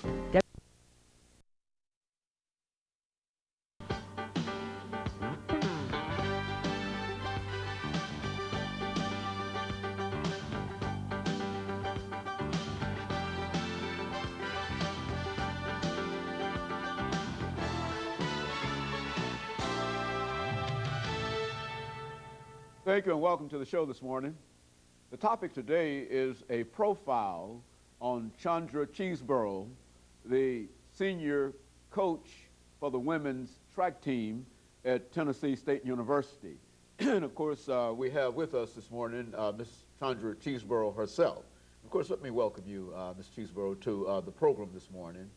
Thank you and welcome to the show this morning. The topic today is a profile on CCheeseborough, the senior coach for the women's track team at Tennessee State University. And of course, we have with us this morning Ms. CCheeseborough herself. Of course, let me welcome you, Ms. Cheeseborough, to the program this morning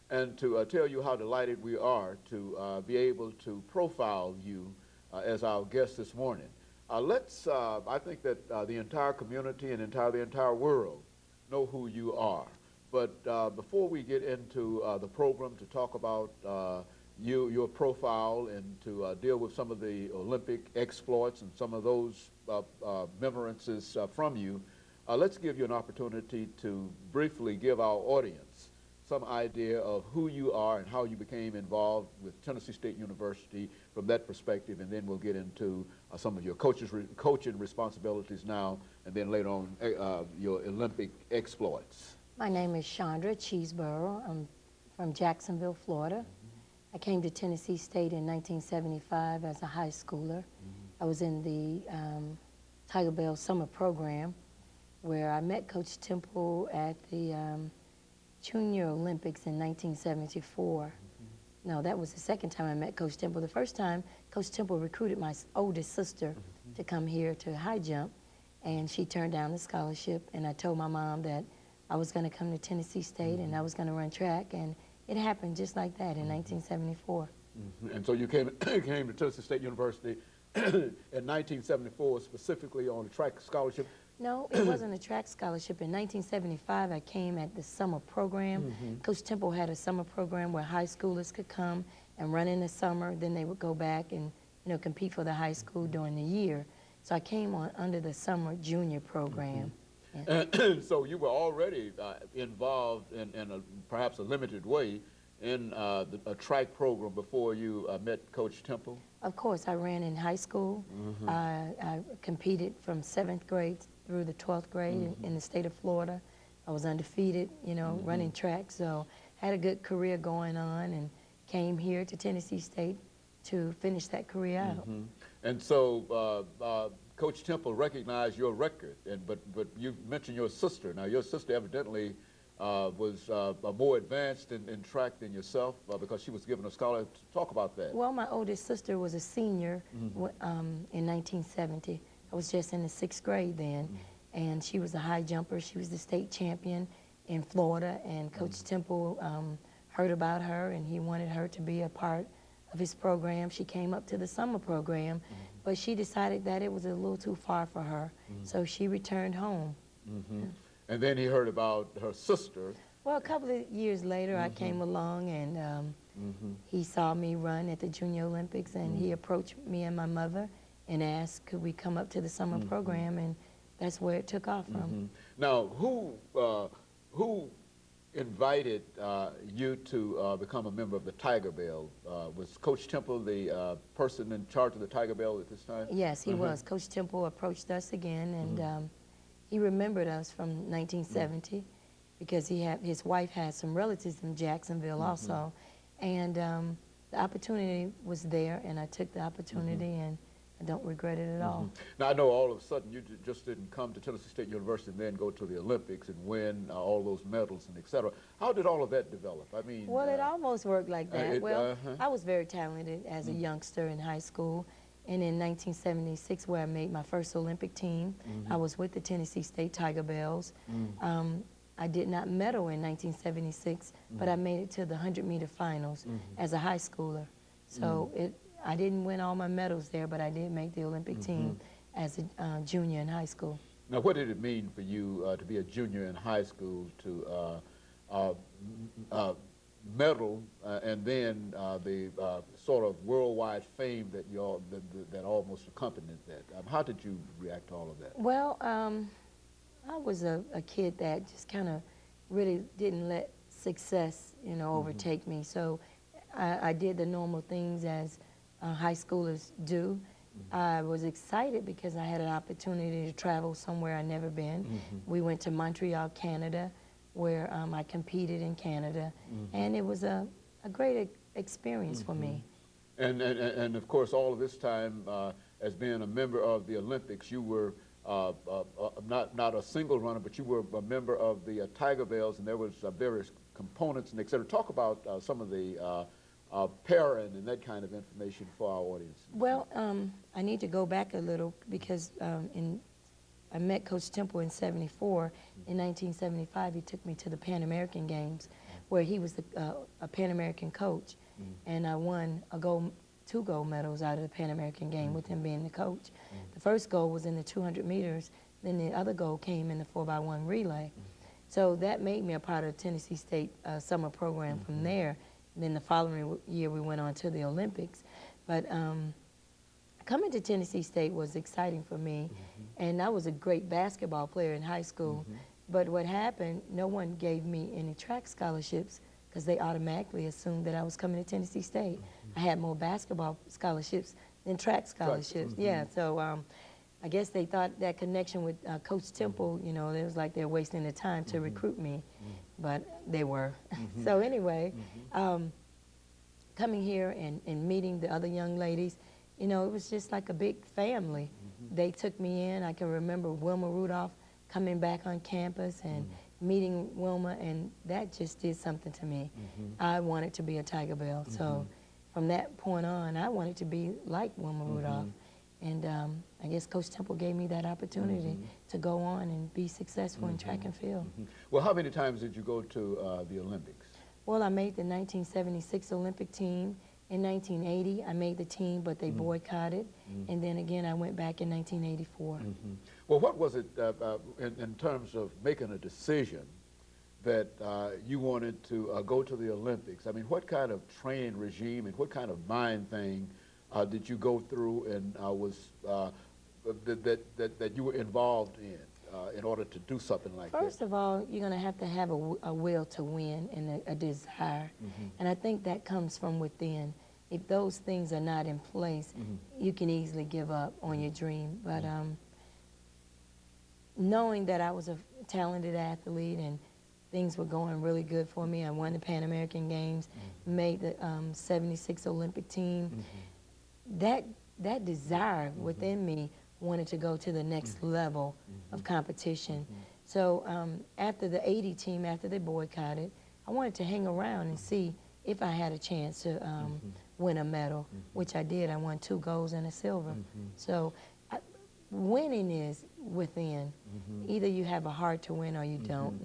and to tell you how delighted we are to be able to profile you as our guest this morning. I think that the entire community and the entire world know who you are. But before we get into the program to talk about your profile and to deal with some of the Olympic exploits and some of those memorances from you, let's give you an opportunity to briefly give our audience some idea of who you are and how you became involved with Tennessee State University from that perspective, and then we'll get into some of your coaching responsibilities now, and then later on your Olympic exploits. My name is CCheeseborough. I'm from Jacksonville, Florida. I came to Tennessee State in 1975 as a high schooler. I was in the Tiger Bell summer program where I met Coach Temple at the Junior Olympics in 1974. No, that was the second time I met Coach Temple. The first time, Coach Temple recruited my oldest sister to come here to high jump, and she turned down the scholarship, and I told my mom that I was going to come to Tennessee State and I was going to run track, and it happened just like that in 1974. And so you came to Tennessee State University in 1974 specifically on a track scholarship? No, it wasn't a track scholarship. In 1975, I came at the summer program. Coach Temple had a summer program where high schoolers could come and run in the summer. Then they would go back and compete for the high school during the year. So I came on under the summer junior program. And so you were already involved in perhaps a limited way in a track program before you met Coach Temple? Of course, I ran in high school. I competed from 7th grade through the 12th grade in the state of Florida. I was undefeated, running track, so had a good career going on and came here to Tennessee State to finish that career out. And so Coach Temple recognized your record, but you mentioned your sister. Now your sister evidently was more advanced in track than yourself because she was given a scholarship. Talk about that. Well, my oldest sister was a senior in 1970. I was just in the 6th grade then, and she was a high jumper. She was the state champion in Florida, and Coach Temple heard about her, and he wanted her to be a part of his program. She came up to the summer program, but she decided that it was a little too far for her, so she returned home. And then he heard about her sister. Well, a couple of years later, I came along, and he saw me run at the Junior Olympics, and he approached me and my mother and asked, could we come up to the summer program, and that's where it took off from. Now, who invited you to become a member of the Tiger Bell? Was Coach Temple the person in charge of the Tiger Bell at this time? Yes, he was. Coach Temple approached us again, and he remembered us from 1970 because his wife had some relatives in Jacksonville also, and the opportunity was there, and I took the opportunity, and I don't regret it at all. Now, I know all of a sudden you just didn't come to Tennessee State University and then go to the Olympics and win all those medals and et cetera. How did all of that develop? I mean, well, it almost worked like that. I was very talented as a youngster in high school, and in 1976, where I made my first Olympic team, I was with the Tennessee State Tiger Bells. I did not medal in 1976, but I made it to the 100-meter finals as a high schooler. So I didn't win all my medals there, but I did make the Olympic team as a junior in high school. Now, what did it mean for you to be a junior in high school, to medal, and then the sort of worldwide fame that that almost accompanied that? How did you react to all of that? Well, I was a kid that just kind of really didn't let success, overtake me. So I did the normal things as high schoolers do. I was excited because I had an opportunity to travel somewhere I'd never been. We went to Montreal, Canada, where I competed in Canada, and it was a great experience for me. And of course, all of this time, as being a member of the Olympics, you were not a single runner, but you were a member of the Tiger Bells, and there was various components and et cetera. Talk about some of the pairing and that kind of information for our audience. Well, I need to go back a little because I met Coach Temple in '74. In 1975, he took me to the Pan American Games, where he was a Pan American coach, and I won two gold medals out of the Pan American game with him being the coach. The first gold was in the 200 meters, then the other gold came in the 4x1 relay. So that made me a part of the Tennessee State summer program from there. And then the following year, we went on to the Olympics. But coming to Tennessee State was exciting for me, and I was a great basketball player in high school. But what happened, no one gave me any track scholarships because they automatically assumed that I was coming to Tennessee State. I had more basketball scholarships than track scholarships. Yeah, so I guess they thought that connection with Coach Temple, it was like they're wasting their time to recruit me, but they were. So anyway, coming here and meeting the other young ladies, it was just like a big family. They took me in. I can remember Wilma Rudolph coming back on campus and meeting Wilma, and that just did something to me. I wanted to be a Tiger Bell, so from that point on, I wanted to be like Wilma Rudolph. And I guess Coach Temple gave me that opportunity to go on and be successful in track and field. Well, how many times did you go to the Olympics? Well, I made the 1976 Olympic team. In 1980, I made the team, but they boycotted. And then again, I went back in 1984. Well, what was it in terms of making a decision that you wanted to go to the Olympics? I mean, what kind of training regime and what kind of mind thing did you go through and that you were involved in order to do something like that? First of all, you're going to have a will to win and a desire. And I think that comes from within. If those things are not in place, you can easily give up on your dream. But knowing that I was a talented athlete and things were going really good for me, I won the Pan American Games, made the '76 Olympic team. That desire within me wanted to go to the next level of competition. So after the '80 team, after they boycotted, I wanted to hang around and see if I had a chance to win a medal, which I did. I won 2 golds and a silver. So winning is within. Either you have a heart to win or you don't,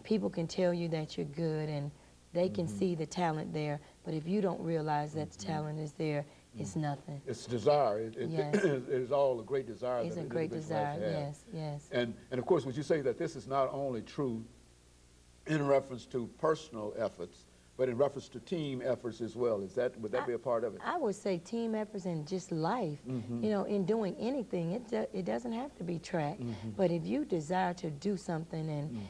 People can tell you that you're good and they can see the talent there, but if you don't realize that the talent is there, it's nothing. It's desire. Yes. It is all a great desire. It's a great desire, yes, yes. And of course, would you say that this is not only true in reference to personal efforts, but in reference to team efforts as well? Would that be a part of it? I would say team efforts and just life. In doing anything, it doesn't have to be track. But if you desire to do something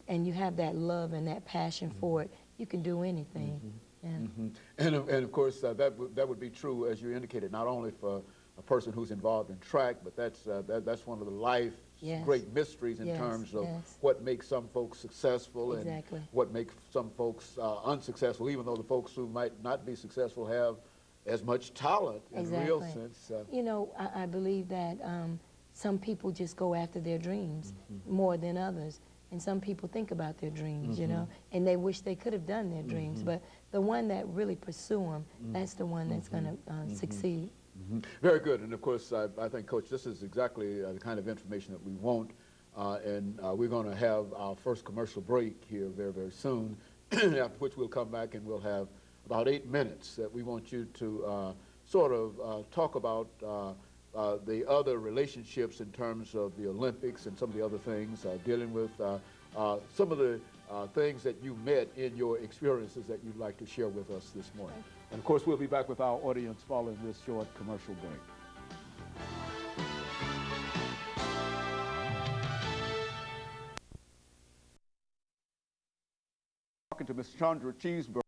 and you have that love and that passion for it, you can do anything. Yeah. And of course, that would be true, as you indicated, not only for a person who's involved in track, but that's one of the life's great mysteries in terms of what makes some folks successful and what makes some folks unsuccessful, even though the folks who might not be successful have as much talent in real sense. I believe that some people just go after their dreams more than others. And some people think about their dreams, and they wish they could have done their dreams. But the one that really pursue them, that's the one that's going to succeed. Very good. And of course, I think, Coach, this is exactly the kind of information that we want. And we're going to have our first commercial break here very, very soon, after which we'll come back and we'll have about 8 minutes that we want you to sort of talk about the other relationships in terms of the Olympics and some of the other things, dealing with some of the things that you met in your experiences that you'd like to share with us this morning. And of course, we'll be back with our audience following this short commercial break. talking to Ms. Chandra Cheeseborough.